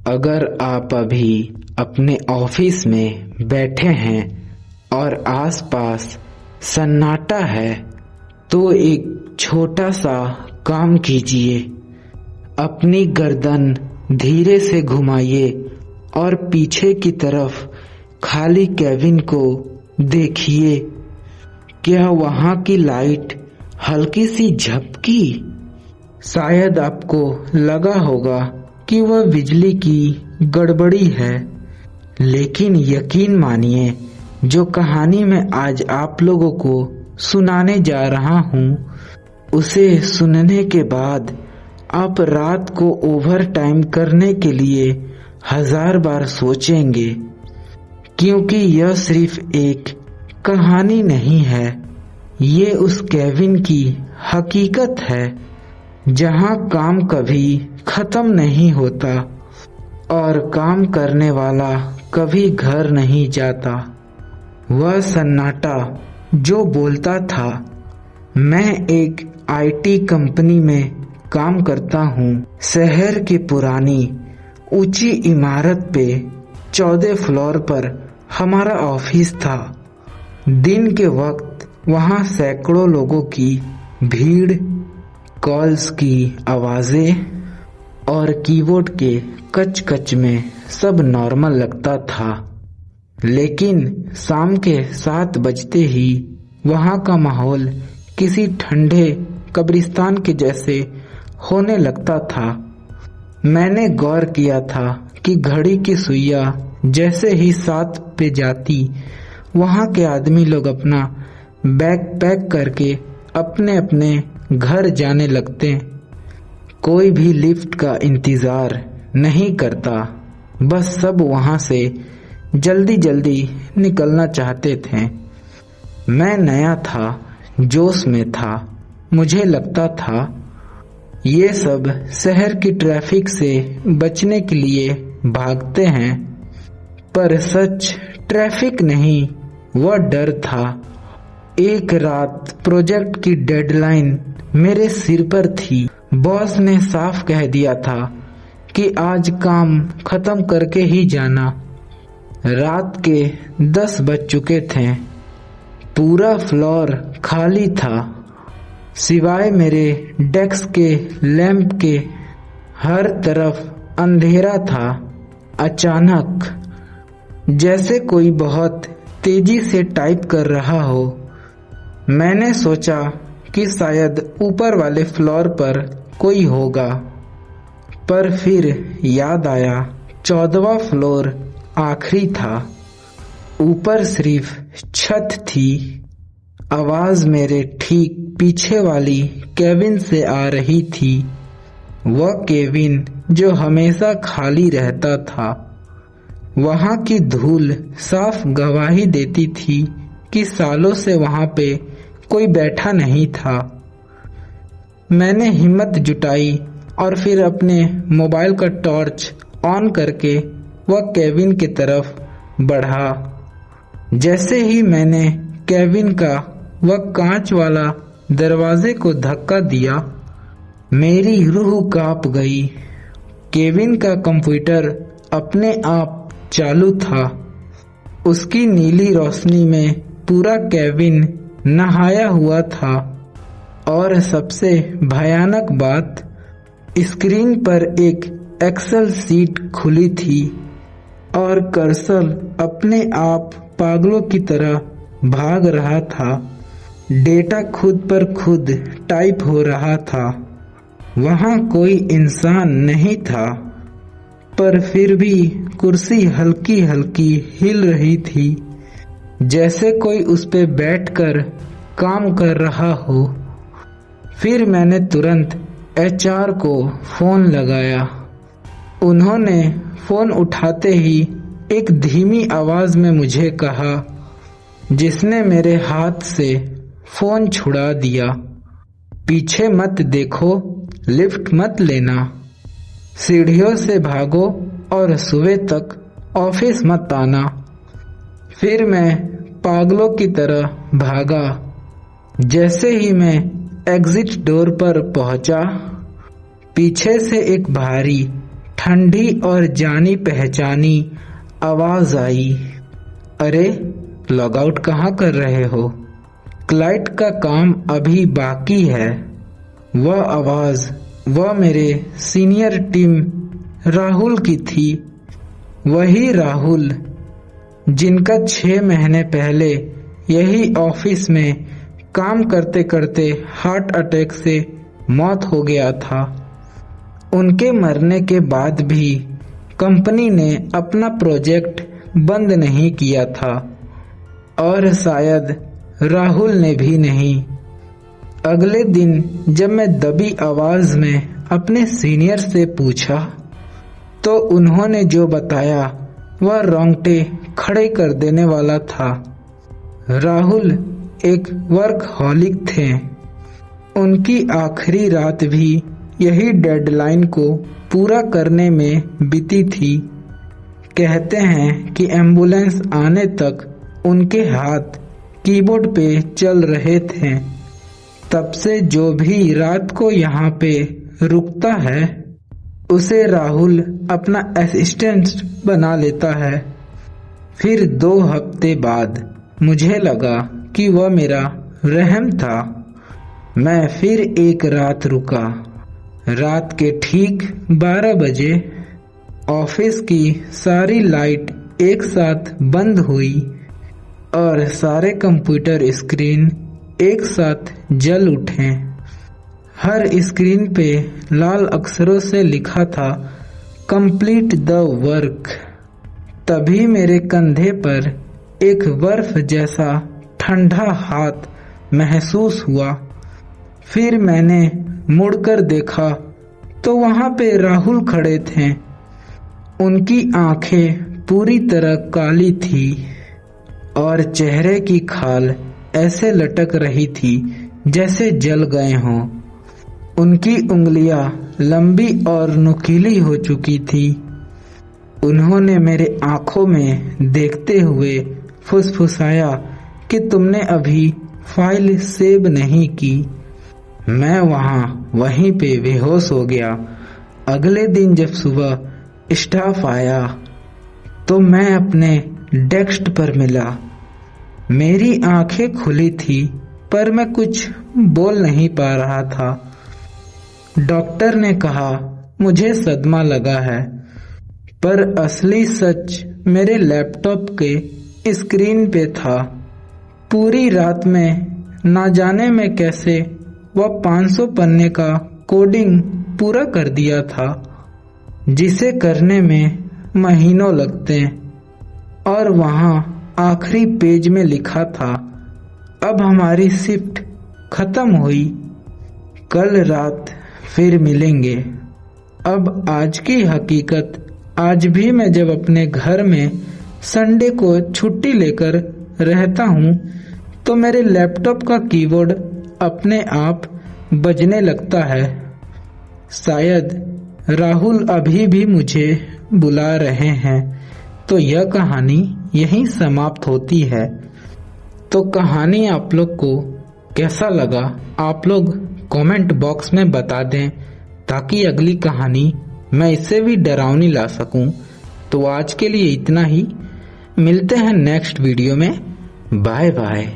अगर आप अभी अपने ऑफिस में बैठे हैं और आसपास सन्नाटा है तो एक छोटा सा काम कीजिए। अपनी गर्दन धीरे से घुमाइए और पीछे की तरफ खाली केबिन को देखिए। क्या वहां की लाइट हल्की सी झपकी? शायद आपको लगा होगा कि वह बिजली की गड़बड़ी है, लेकिन यकीन मानिए, जो कहानी मैं आज आप लोगों को सुनाने जा रहा हूँ उसे सुनने के बाद आप रात को ओवर टाइम करने के लिए 1000 बार सोचेंगे, क्योंकि यह सिर्फ एक कहानी नहीं है, ये उस केबिन की हकीकत है जहां काम कभी खत्म नहीं होता और काम करने वाला कभी घर नहीं जाता। वह सन्नाटा जो बोलता था, मैं एक आईटी कंपनी में काम करता हूँ। शहर की पुरानी ऊंची इमारत पे 14 फ्लोर पर हमारा ऑफिस था। दिन के वक्त वहाँ सैकड़ों लोगों की भीड़, कॉल्स की आवाजें और कीबोर्ड के कच कच में सब नॉर्मल लगता था। लेकिन शाम के 7 बजते ही वहाँ का माहौल किसी ठंडे कब्रिस्तान के जैसे होने लगता था। मैंने गौर किया था कि घड़ी की सुइयां जैसे ही 7 पे जाती, वहाँ के आदमी लोग अपना बैग पैक करके अपने अपने घर जाने लगते। कोई भी लिफ्ट का इंतजार नहीं करता, बस सब वहां से जल्दी जल्दी निकलना चाहते थे। मैं नया था, जोश में था। मुझे लगता था ये सब शहर की ट्रैफिक से बचने के लिए भागते हैं, पर सच ट्रैफिक नहीं, वह डर था। एक रात प्रोजेक्ट की डेडलाइन मेरे सिर पर थी। बॉस ने साफ कह दिया था कि आज काम खत्म करके ही जाना। रात के 10 बज चुके थे। पूरा फ्लोर खाली था, सिवाय मेरे डेस्क के लैंप के। हर तरफ अंधेरा था। अचानक जैसे कोई बहुत तेजी से टाइप कर रहा हो। मैंने सोचा कि शायद ऊपर वाले फ्लोर पर कोई होगा, पर फिर याद आया 14वां फ्लोर आखिरी था। ऊपर सिर्फ छत थी। आवाज मेरे ठीक पीछे वाली केबिन से आ रही थी। वह केबिन जो हमेशा खाली रहता था। वहां की धूल साफ गवाही देती थी कि सालों से वहां पे कोई बैठा नहीं था। मैंने हिम्मत जुटाई और फिर अपने मोबाइल का टॉर्च ऑन करके वह केबिन की तरफ बढ़ा। जैसे ही मैंने केबिन का वह कांच वाला दरवाजे को धक्का दिया, मेरी रूह कांप गई। केबिन का कंप्यूटर अपने आप चालू था। उसकी नीली रोशनी में पूरा केबिन नहाया हुआ था और सबसे भयानक बात, स्क्रीन पर एक एक्सेल शीट खुली थी और कर्सर अपने आप पागलों की तरह भाग रहा था। डेटा खुद पर खुद टाइप हो रहा था। वहां कोई इंसान नहीं था, पर फिर भी कुर्सी हल्की हल्की हिल रही थी, जैसे कोई उस पे बैठकर काम कर रहा हो। फिर मैंने तुरंत एचआर को फोन लगाया। उन्होंने फोन उठाते ही एक धीमी आवाज में मुझे कहा, जिसने मेरे हाथ से फोन छुड़ा दिया, पीछे मत देखो, लिफ्ट मत लेना, सीढ़ियों से भागो और सुबह तक ऑफिस मत आना। फिर मैं पागलों की तरह भागा। जैसे ही मैं एग्जिट डोर पर पहुंचा, पीछे से एक भारी ठंडी और जानी पहचानी आवाज आई, अरे लॉगआउट कहाँ कर रहे हो? क्लाइंट का काम अभी बाकी है। वह आवाज वह मेरे सीनियर टीम राहुल की थी। वही राहुल जिनका 6 महीने पहले यही ऑफिस में काम करते करते हार्ट अटैक से मौत हो गया था। उनके मरने के बाद भी कंपनी ने अपना प्रोजेक्ट बंद नहीं किया था और शायद राहुल ने भी नहीं। अगले दिन जब मैं दबी आवाज में अपने सीनियर से पूछा तो उन्होंने जो बताया वह रोंगटे खड़े कर देने वाला था। राहुल एक वर्कहॉलिक थे। उनकी आखिरी रात भी यही डेडलाइन को पूरा करने में बीती थी। कहते हैं कि एम्बुलेंस आने तक उनके हाथ कीबोर्ड पे चल रहे थे। तब से जो भी रात को यहाँ पे रुकता है उसे राहुल अपना असिस्टेंट बना लेता है। फिर 2 हफ्ते बाद मुझे लगा कि वह मेरा रहम था। मैं फिर एक रात रुका। रात के ठीक 12 बजे ऑफिस की सारी लाइट एक साथ बंद हुई और सारे कंप्यूटर स्क्रीन एक साथ जल उठे। हर स्क्रीन पे लाल अक्षरों से लिखा था, कंप्लीट द वर्क। तभी मेरे कंधे पर एक बर्फ जैसा ठंडा हाथ महसूस हुआ। फिर मैंने मुड़कर देखा तो वहां पे राहुल खड़े थे। उनकी आंखें पूरी तरह काली थी और चेहरे की खाल ऐसे लटक रही थी जैसे जल गए हों। उनकी उंगलियां लंबी और नुकीली हो चुकी थी। उन्होंने मेरे आंखों में देखते हुए फुसफुसाया कि तुमने अभी फाइल सेव नहीं की। मैं वहीं पे बेहोश हो गया। अगले दिन जब सुबह स्टाफ आया तो मैं अपने डेस्क पर मिला। मेरी आंखें खुली थी पर मैं कुछ बोल नहीं पा रहा था। डॉक्टर ने कहा मुझे सदमा लगा है, पर असली सच मेरे लैपटॉप के स्क्रीन पे था। पूरी रात में ना जाने में कैसे वह 500 पन्ने का कोडिंग पूरा कर दिया था, जिसे करने में महीनों लगते। और वहाँ आखिरी पेज में लिखा था, अब हमारी शिफ्ट खत्म हुई, कल रात फिर मिलेंगे। अब आज की हकीकत, आज भी मैं जब अपने घर में संडे को छुट्टी लेकर रहता हूँ तो मेरे लैपटॉप का कीबोर्ड अपने आप बजने लगता है। शायद राहुल अभी भी मुझे बुला रहे हैं। तो यह कहानी यहीं समाप्त होती है। तो कहानी आप लोग को कैसा लगा आप लोग कमेंट बॉक्स में बता दें, ताकि अगली कहानी मैं इससे भी डरावनी ला सकूं। तो आज के लिए इतना ही। मिलते हैं नेक्स्ट वीडियो में। Bye bye.